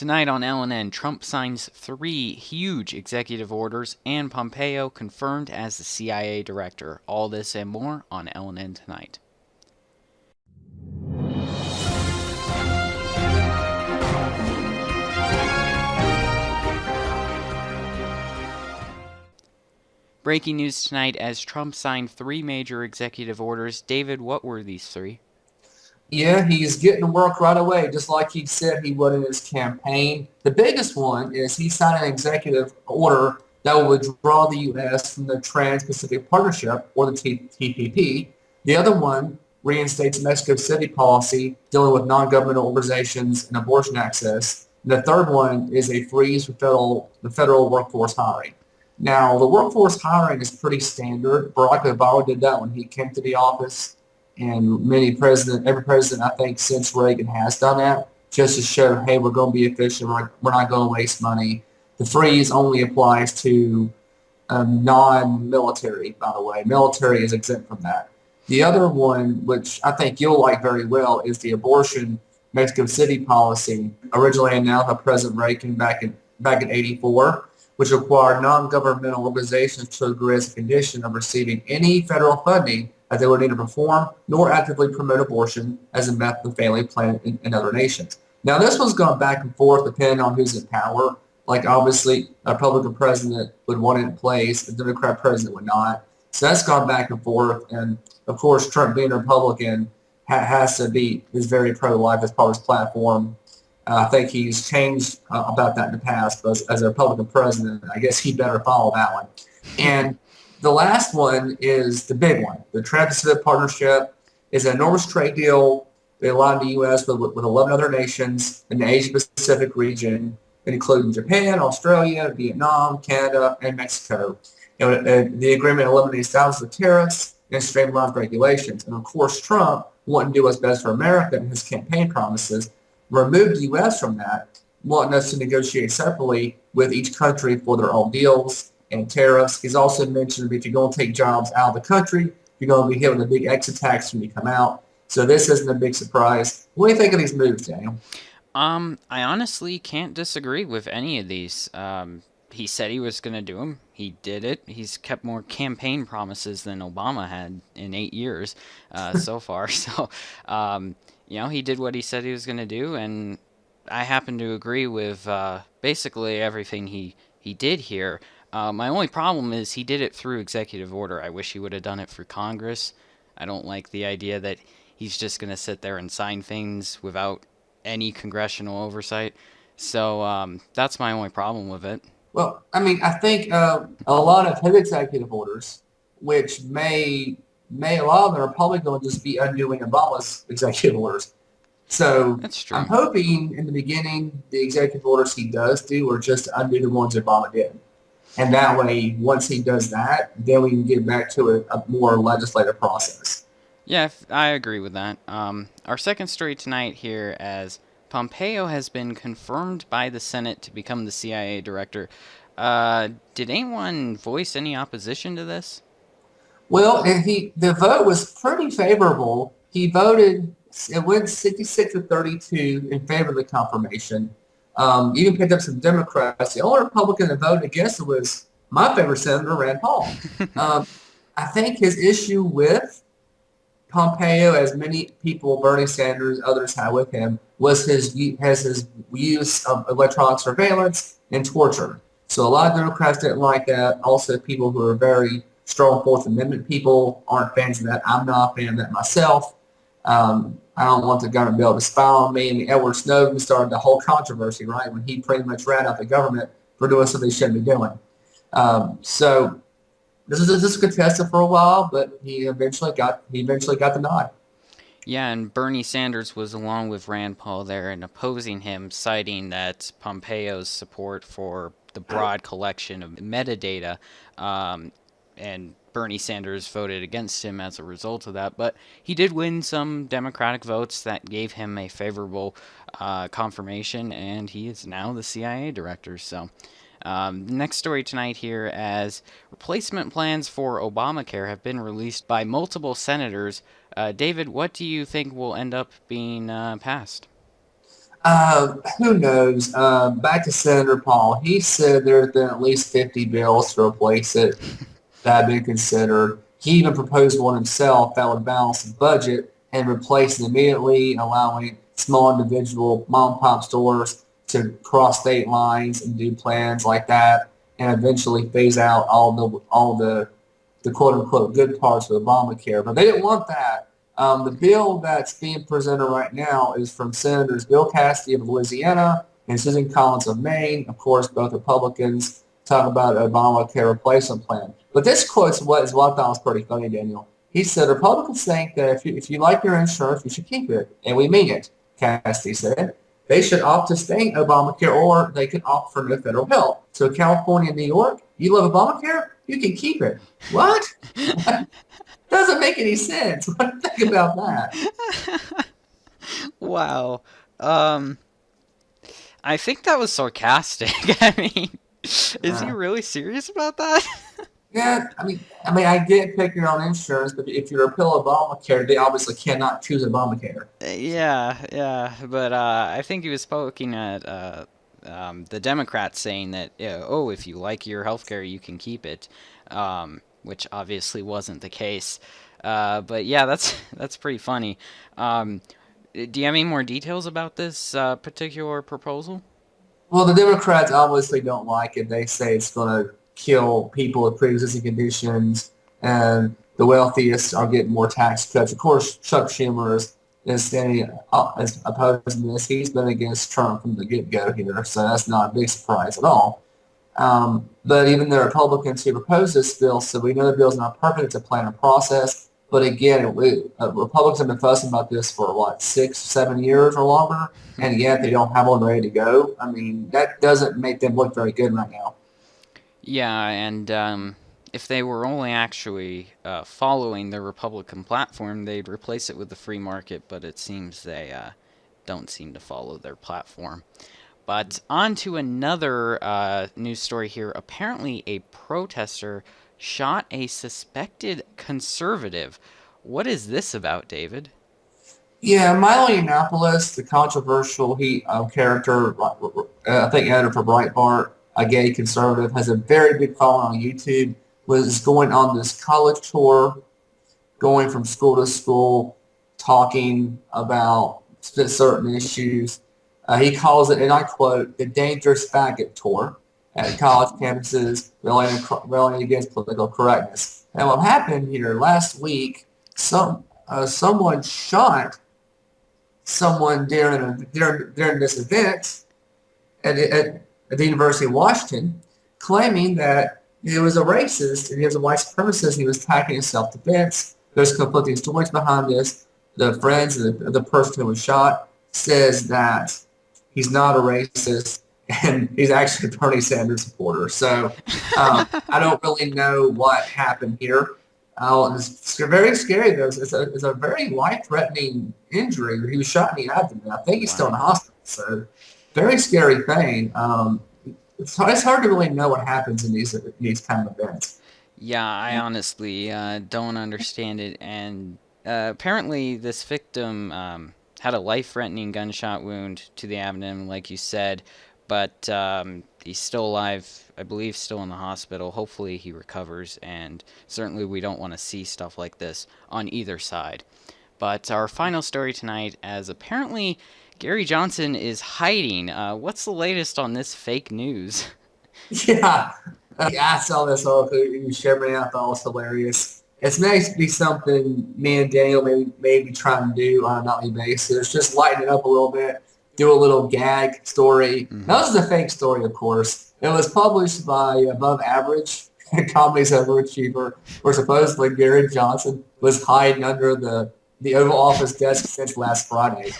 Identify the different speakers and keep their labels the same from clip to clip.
Speaker 1: Tonight on LNN, Trump signs 3 huge executive orders, and Pompeo confirmed as the CIA director. All this and more on LNN Tonight. Breaking news tonight as Trump signed 3 major executive orders. David, what were these 3?
Speaker 2: Yeah, he's getting to work right away, just like he said he would in his campaign. The biggest one is he signed an executive order that will withdraw the U.S. from the Trans-Pacific Partnership, or the TPP. The other one reinstates Mexico City policy dealing with non-governmental organizations and abortion access. And the third one is a freeze for the federal workforce hiring. Now, the workforce hiring is pretty standard. Barack Obama did that when he came to the office, and every president I think since Reagan has done that, just to show, hey, we're going to be efficient. We're not going to waste money. The freeze only applies to non-military, by the way. Military is exempt from that. The other one, which I think you'll like very well, is the abortion Mexico City policy, originally announced by President Reagan back in '84, which required non-governmental organizations to agree as a condition of receiving any federal funding that they would neither perform nor actively promote abortion as a method of family planning in other nations. Now, this one's gone back and forth depending on who's in power. Like, obviously, a Republican president would want it in place, a Democrat president would not. So that's gone back and forth. And, of course, Trump being a Republican is very pro-life as part of his platform. I think he's changed about that in the past, but as a Republican president, I guess he better follow that one. And the last one is the big one. The Trans-Pacific Partnership is an enormous trade deal. They aligned the U.S. with 11 other nations in the Asia-Pacific region, including Japan, Australia, Vietnam, Canada, and Mexico. The agreement eliminates thousands of tariffs and streamlines regulations. And, of course, Trump, wanting to do what's best for America in his campaign promises, removed the U.S. from that, wanting us to negotiate separately with each country for their own deals and tariffs. He's also mentioned that if you're going to take jobs out of the country, you're going to be hit with a big exit tax when you come out. So this isn't a big surprise. What do you think of these moves, Daniel?
Speaker 1: I honestly can't disagree with any of these. He said he was going to do them. He did it. He's kept more campaign promises than Obama had in 8 years so far. So, he did what he said he was going to do, and I happen to agree with basically everything he did here. My only problem is he did it through executive order. I wish he would have done it through Congress. I don't like the idea that he's just going to sit there and sign things without any congressional oversight. So that's my only problem with it.
Speaker 2: Well, I mean, I think a lot of his executive orders, which may a lot of them are probably going to just be undoing Obama's executive orders. So
Speaker 1: That's
Speaker 2: I'm
Speaker 1: true.
Speaker 2: hoping in the beginning the executive orders he does do are just to undo the ones Obama did. And that way, once he does that, then we can get back to a more legislative process.
Speaker 1: Yeah, I agree with that. Our second story tonight here as Pompeo has been confirmed by the Senate to become the CIA director. Did anyone voice any opposition to this?
Speaker 2: Well, and the vote was pretty favorable. It went 66 to 32 in favor of the confirmation. Even picked up some Democrats. The only Republican that voted against it was my favorite senator, Rand Paul. Um, I think his issue with Pompeo, as many people, Bernie Sanders, others had with him, was his use of electronic surveillance and torture. So a lot of Democrats didn't like that. Also, people who are very strong Fourth Amendment people aren't fans of that. I'm not a fan of that myself. I don't want the government to be able to spy on me. And Edward Snowden started the whole controversy, right, when he pretty much ran out the government for doing something they shouldn't be doing. So this is contested for a while, but he eventually got the nod.
Speaker 1: Yeah, and Bernie Sanders was along with Rand Paul there and opposing him, citing that Pompeo's support for the broad collection of metadata, and Bernie Sanders voted against him as a result of that. But he did win some Democratic votes that gave him a favorable confirmation, and he is now the CIA director. So, next story tonight here as replacement plans for Obamacare have been released by multiple senators. David, what do you think will end up being passed?
Speaker 2: Who knows? Back to Senator Paul. He said there's been at least 50 bills to replace it that have been considered. He even proposed one himself that would balance the budget and replace it immediately, allowing small individual mom and pop stores to cross state lines and do plans like that, and eventually phase out all the quote unquote good parts of Obamacare. But they didn't want that. The bill that's being presented right now is from Senators Bill Cassidy of Louisiana and Susan Collins of Maine. Of course, both Republicans talk about Obamacare replacement plan. But this quote's what I thought was pretty funny, Daniel. He said, Republicans think that if you like your insurance, you should keep it. And we mean it, Cassidy said. They should opt to stay in Obamacare or they could opt for no federal help. So California and New York, you love Obamacare? You can keep it. What? Doesn't make any sense. What do you think about that?
Speaker 1: Wow. Um, I think that was sarcastic. I mean, is he
Speaker 2: Uh,
Speaker 1: really serious about that?
Speaker 2: yeah, I get pick your own insurance, but if you repeal Obamacare, they obviously cannot choose Obamacare.
Speaker 1: Yeah, yeah, but I think he was poking at the Democrats saying that, yeah, oh, if you like your healthcare, you can keep it, which obviously wasn't the case. But yeah, that's pretty funny. Um, do you have any more details about this particular proposal?
Speaker 2: Well, the Democrats obviously don't like it. They say it's going to kill people with pre-existing conditions, and the wealthiest are getting more tax cuts. Of course, Chuck Schumer is standing is opposing this. He's been against Trump from the get-go here, so that's not a big surprise at all. But even the Republicans who proposed this bill said we know the bill's not perfect; it's a planned process. But again, Republicans have been fussing about this for what 6, 7 years or longer, and yet they don't have one ready to go. I mean, that doesn't make them look very good right now.
Speaker 1: Yeah, and if they were only actually following the Republican platform, they'd replace it with the free market, but it seems they don't seem to follow their platform. But on to another news story here. Apparently, a protester shot a suspected conservative. What is this about, David?
Speaker 2: Yeah, Milo Yiannopoulos, the controversial character, I think editor for Breitbart, a gay conservative, has a very big following on YouTube. Was going on this college tour, going from school to school, talking about certain issues. He calls it, and I quote, the dangerous faggot tour at college campuses, railing against political correctness. And what happened here last week, someone shot someone during this event at the University of Washington, claiming that he was a racist and he was a white supremacist and he was attacking in self-defense. There's conflicting stories behind this. The friends of the person who was shot says that he's not a racist and he's actually a Bernie Sanders supporter. So I don't really know what happened here. It's very scary though. It's a very life-threatening injury. He was shot in the abdomen. I think he's still in the
Speaker 1: Wow.
Speaker 2: hospital. So very scary thing. It's hard to really know what happens in these kind of events.
Speaker 1: Yeah, I honestly don't understand it. And apparently, this victim had a life-threatening gunshot wound to the abdomen, like you said, but he's still alive, I believe, still in the hospital. Hopefully, he recovers, and certainly, we don't want to see stuff like this on either side. But our final story tonight, as apparently Gary Johnson is hiding. What's the latest on this fake news?
Speaker 2: Yeah, I saw this article you shared me. I thought it was hilarious. It's nice to be something me and Daniel maybe try and do on a nightly basis. Just lighten it up a little bit, do a little gag story.
Speaker 1: Hmm.
Speaker 2: Now, this is a fake story, of course. It was published by Above Average, Comedy's Overachiever, where supposedly Gary Johnson was hiding under the Oval Office desk since last Friday,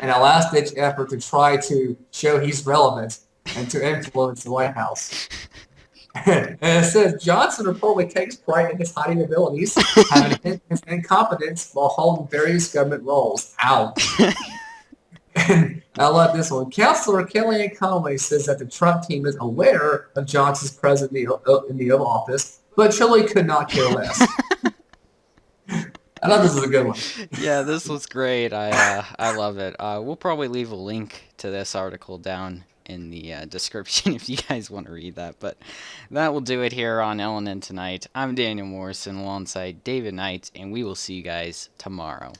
Speaker 2: in a last-ditch effort to try to show he's relevant and to influence the White House. And it says Johnson reportedly takes pride in his hiding abilities, having hidden his incompetence while holding various government roles. Ouch. And I love this one. Counselor Kellyanne Conway says that the Trump team is aware of Johnson's presence in the Oval Office, but Chile could not care less. I thought this was a good one.
Speaker 1: Yeah, this was great. I love it. We'll probably leave a link to this article down in the description if you guys want to read that. But that will do it here on LNN Tonight. I'm Daniel Morrison alongside David Knight, and we will see you guys tomorrow.